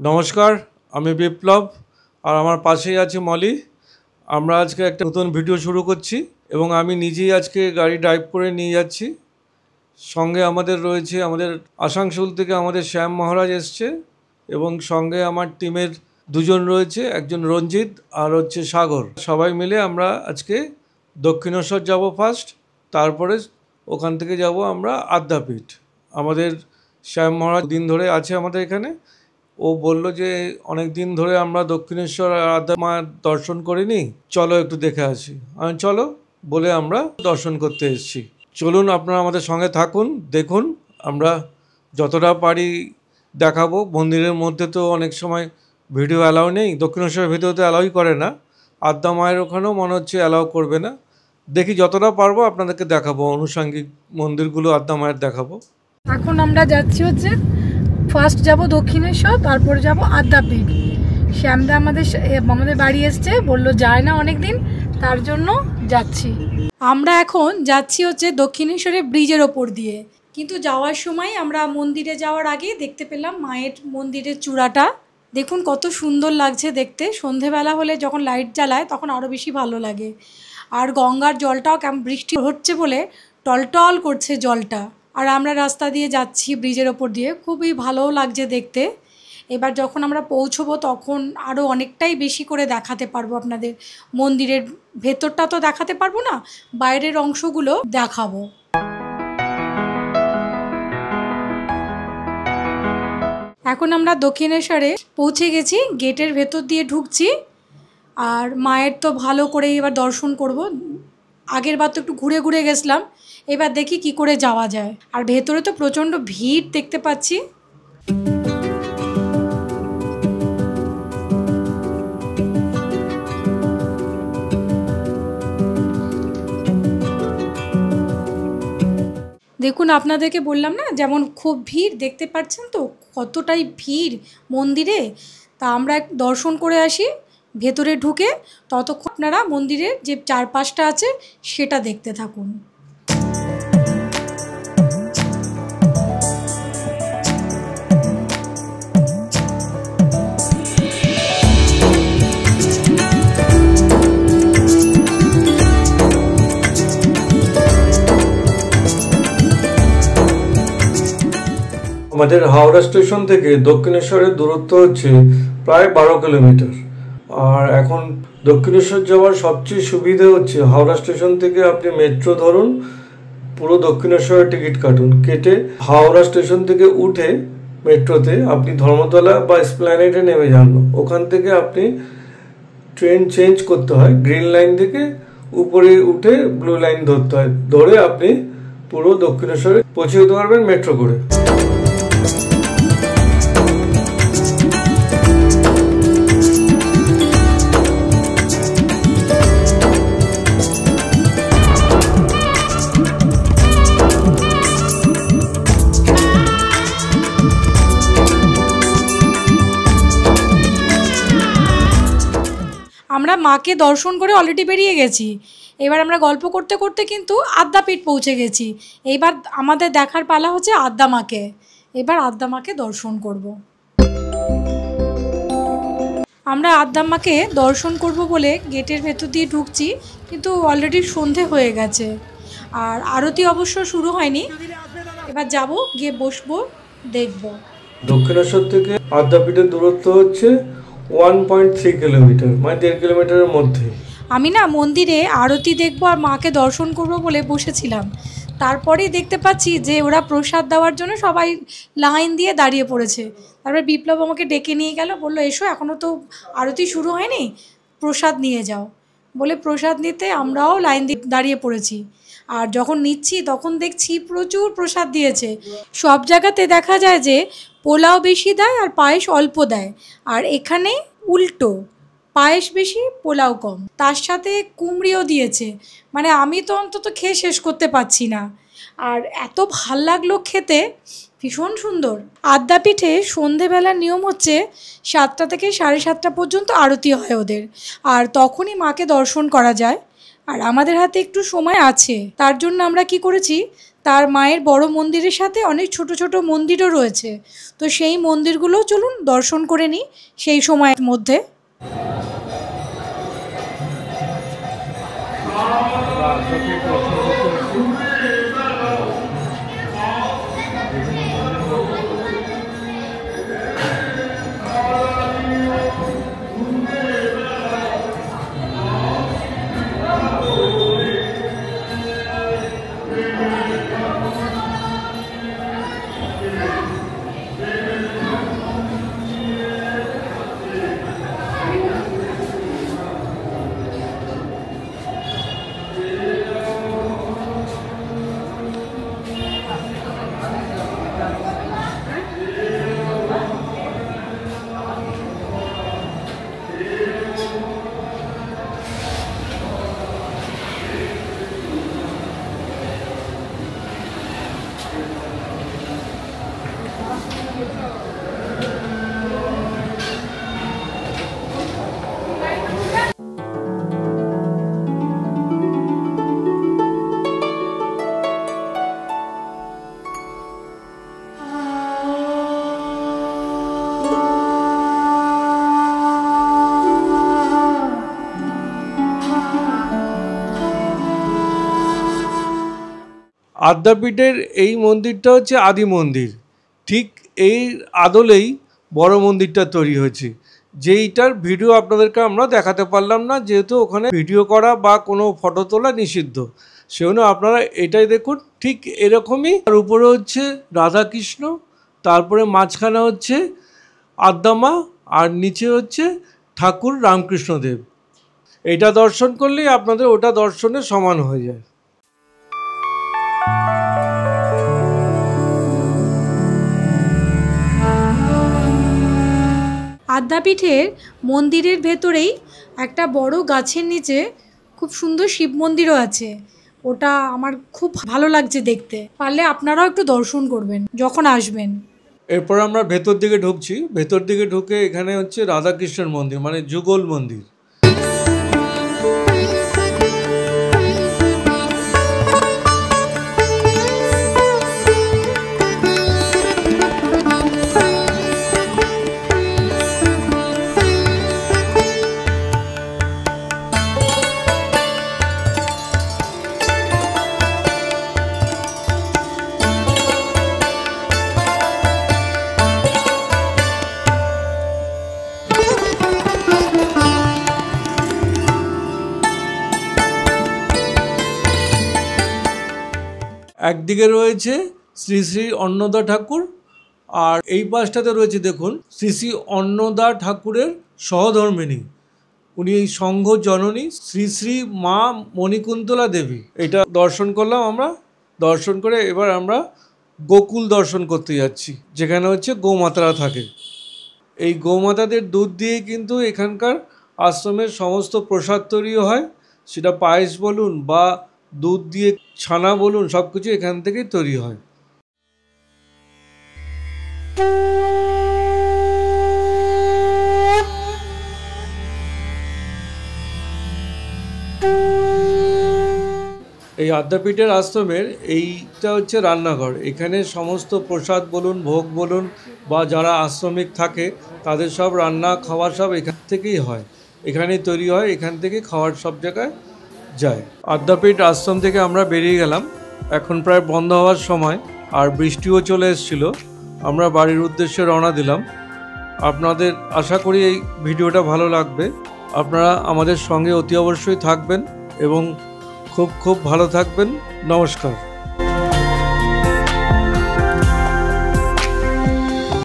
নমস্কার, আমি বিপ্লব আর আমার পাশেই আছে মলি। আমরা আজকে একটা নতুন ভিডিও শুরু করছি এবং আমি নিজেই আজকে গাড়ি ড্রাইভ করে নিয়ে যাচ্ছি। সঙ্গে আমাদের রয়েছে আমাদের আসানসোল থেকে আমাদের শ্যাম মহারাজ এসছে এবং সঙ্গে আমার টিমের দুজন রয়েছে, একজন রঞ্জিত আর হচ্ছে সাগর। সবাই মিলে আমরা আজকে দক্ষিণেশ্বর যাব ফার্স্ট, তারপরে ওখান থেকে যাব আমরা আদ্যাপীঠ। আমাদের শ্যাম মহারাজ দিন ধরে আছে আমাদের এখানে। ও বলল যে অনেক দিন ধরে আমরা দক্ষিণেশ্বর আর আদ্যা মায়ের দর্শন করিনি, চলো একটু দেখে আসি। আমি চলো বলে আমরা দর্শন করতে এসেছি। চলুন আপনারা আমাদের সঙ্গে থাকুন, দেখুন। আমরা যতটা পারি দেখাবো। মন্দিরের মধ্যে তো অনেক সময় ভিডিও অ্যালাউ নেই, দক্ষিণেশ্বরের ভিডিওতে অ্যালাউই করে না, আদ্যা মায়ের ওখানেও মনে হচ্ছে অ্যালাউ করবে না। দেখি যতটা পারবো আপনাদেরকে দেখাবো, আনুষঙ্গিক মন্দিরগুলো আদ্যা মায়ের দেখাবো। এখন আমরা যাচ্ছি হচ্ছে ফার্স্ট যাব দক্ষিণেশ্বর, তারপরে যাব আদ্যাপীঠ। শ্যামদা আমাদের বাড়ি এসছে, বললো যায় না অনেক দিন, তার জন্য যাচ্ছি। আমরা এখন যাচ্ছি হচ্ছে দক্ষিণেশ্বরের ব্রিজের ওপর দিয়ে, কিন্তু যাওয়ার সময় আমরা মন্দিরে যাওয়ার আগে দেখতে পেলাম মায়ের মন্দিরের চূড়াটা। দেখুন কত সুন্দর লাগছে দেখতে। সন্ধেবেলা হলে যখন লাইট জ্বালায় তখন আরও বেশি ভালো লাগে। আর গঙ্গার জলটাও কেমন বৃষ্টি হচ্ছে বলে টলটল করছে জলটা। আর আমরা রাস্তা দিয়ে যাচ্ছি ব্রিজের ওপর দিয়ে, খুবই ভালো লাগছে দেখতে। এবার যখন আমরা পৌঁছবো তখন আরও অনেকটাই বেশি করে দেখাতে পারবো আপনাদের। মন্দিরের ভেতরটা তো দেখাতে পারবো না, বাইরের অংশগুলো দেখাবো। এখন আমরা দক্ষিণেশ্বরে পৌঁছে গেছি, গেটের ভেতর দিয়ে ঢুকছি। আর মায়ের তো ভালো করে এবার দর্শন করব। আগের বার তো একটু ঘুরে ঘুরে গেছিলাম, এবার দেখি কি করে যাওয়া যায়। আর ভেতরে তো প্রচণ্ড ভিড় দেখতে পাচ্ছি। দেখুন আপনাদেরকে বললাম না, যেমন খুব ভিড় দেখতে পাচ্ছেন তো, কতটাই ভিড় মন্দিরে। তা আমরা দর্শন করে আসি ভেতরে ঢুকে, ততক্ষণ আপনারা মন্দিরের যে চারপাশটা আছে সেটা দেখতে থাকুন। আমাদের হাওড়া স্টেশন থেকে দক্ষিণেশ্বরের দূরত্ব হচ্ছে প্রায় 12 কিলোমিটার। আর এখন দক্ষিণেশ্বর যাওয়ার সবচেয়ে সুবিধা হচ্ছে হাওড়া স্টেশন থেকে আপনি মেট্রো ধরুন, পুরো দক্ষিণেশ্বরের টিকিট কাটুন, কেটে হাওড়া স্টেশন থেকে উঠে মেট্রোতে আপনি ধর্মতলা বা এসপ্ল্যানেডে নেমে যান। ওখান থেকে আপনি ট্রেন চেঞ্জ করতে হয়, গ্রিন লাইন থেকে উপরে উঠে ব্লু লাইন ধরতে হয়, ধরে আপনি পুরো দক্ষিণেশ্বরে পৌঁছে যেতে পারবেন মেট্রো করে। আমরা মাকে দর্শন করে অলরেডি বেরিয়ে গেছি। এবার আমরা গল্প করতে করতে কিন্তু আদ্যাপীঠ পৌঁছে গেছি। এইবার আমাদের দেখার পালা হচ্ছে আদ্যা মাকে। এবার আদ্যা মাকে দর্শন করব। আমরা আদ্যা মাকে দর্শন করব বলে গেটের ভেতর দিয়ে ঢুকছি, কিন্তু অলরেডি সন্ধে হয়ে গেছে আর আরতি অবশ্য শুরু হয়নি। এবার যাব, গিয়ে বসবো, দেখব। দক্ষিণেশ্বর থেকে আদ্যাপীঠের দূরত্ব হচ্ছে 1.3 কিলোমিটার, মানে 1.5 কিলোমিটারের মধ্যে। আমি না মন্দিরে আরতি দেখবো আর মাকে দর্শন করব বলে বসেছিলাম, তারপরেই দেখতে পাচ্ছি যে ওরা প্রসাদ দেওয়ার জন্য সবাই লাইন দিয়ে দাঁড়িয়ে পড়েছে। তারপরে বিপ্লব আমাকে ডেকে নিয়ে গেল, বললো এসো, এখনও তো আরতি শুরু হয়নি, প্রসাদ নিয়ে যাও। বলে প্রসাদ নিতে আমরাও লাইন দিয়ে দাঁড়িয়ে পড়েছি। আর যখন নিচ্ছি তখন দেখছি প্রচুর প্রসাদ দিয়েছে। সব জায়গাতে দেখা যায় যে পোলাও বেশি দেয় আর পায়েস অল্প দেয়, আর এখানে উল্টো, পায়েস বেশি পোলাও কম, তার সাথে কুমড়িও দিয়েছে। মানে আমি তো অন্তত খেয়ে শেষ করতে পারছি না। আর এত ভাল লাগলো খেতে, ভীষণ সুন্দর। আদ্যাপীঠে সন্ধেবেলার নিয়ম হচ্ছে 7টা থেকে 7:30 পর্যন্ত আরতি হয় ওদের, আর তখনই মাকে দর্শন করা যায়। আর আমাদের হাতে একটু সময় আছে, তার জন্য আমরা কি করেছি, তার মায়ের বড় মন্দিরের সাথে অনেক ছোট ছোট মন্দিরও রয়েছে, তো সেই মন্দিরগুলো চলুন দর্শন করে নিই সেই সময়ের মধ্যে। আদ্যাপীঠের এই মন্দিরটা হচ্ছে আদি মন্দির, ঠিক এই আদলেই বড় মন্দিরটা তৈরি হয়েছে, যেইটার ভিডিও আপনাদেরকে আমরা দেখাতে পারলাম না, যেহেতু ওখানে ভিডিও করা বা কোনো ফটো তোলা নিষিদ্ধ। সেজন্য আপনারা এটাই দেখুন, ঠিক এরকমই। আর উপরে হচ্ছে রাধাকৃষ্ণ, তারপরে মাঝখানে হচ্ছে আদ্যামা, আর নিচে হচ্ছে ঠাকুর রামকৃষ্ণদেব। এটা দর্শন করলেই আপনাদের ওটা দর্শনের সমান হয়ে যায়। আদ্যাপীঠের মন্দিরের ভেতরেই একটা বড় গাছের নিচে খুব সুন্দর শিব মন্দিরও আছে, ওটা আমার খুব ভালো লাগছে দেখতে। পারলে আপনারাও একটু দর্শন করবেন যখন আসবেন। এরপর আমরা ভেতর দিকে ঢুকছি। ভেতর দিকে ঢুকে এখানে হচ্ছে রাধাকৃষ্ণের মন্দির, মানে যুগল মন্দির। একদিকে রয়েছে শ্রী শ্রী অন্নদা ঠাকুর, আর এই পাশটাতে রয়েছে দেখুন শ্রী শ্রী অন্নদা ঠাকুরের সহধর্মিণী, উনি এই সংঘ জননী শ্রী শ্রী মা মণিকুন্তলা দেবী। এটা দর্শন করলাম আমরা। দর্শন করে এবার আমরা গোকুল দর্শন করতে যাচ্ছি, যেখানে হচ্ছে গোমাতারা থাকে। এই গোমাতাদের দুধ দিয়ে কিন্তু এখানকার আশ্রমের সমস্ত প্রসাদ তৈরি হয়, সেটা পায়েস বলুন বা দুধ দিয়ে ছানা বলুন, সব কিছু এখান থেকেই তৈরি হয়। এই আদ্যাপীঠের আশ্রমের এইটা হচ্ছে রান্নাঘর। এখানে সমস্ত প্রসাদ বলুন, ভোগ বলুন, বা যারা আশ্রমিক থাকে তাদের সব রান্না খাওয়া সব এখান থেকেই হয়, এখানেই তৈরি হয়, এখান থেকে খাওয়ার সব জায়গায় যায়। আদ্যাপীঠ আশ্রম থেকে আমরা বেরিয়ে গেলাম, এখন প্রায় বন্ধ হওয়ার সময়, আর বৃষ্টিও চলে এসেছিল। আমরা বাড়ির উদ্দেশ্যে রওনা দিলাম। আপনাদের আশা করি এই ভিডিওটা ভালো লাগবে। আপনারা আমাদের সঙ্গে অতি অবশ্যই থাকবেন এবং খুব খুব ভালো থাকবেন। নমস্কার।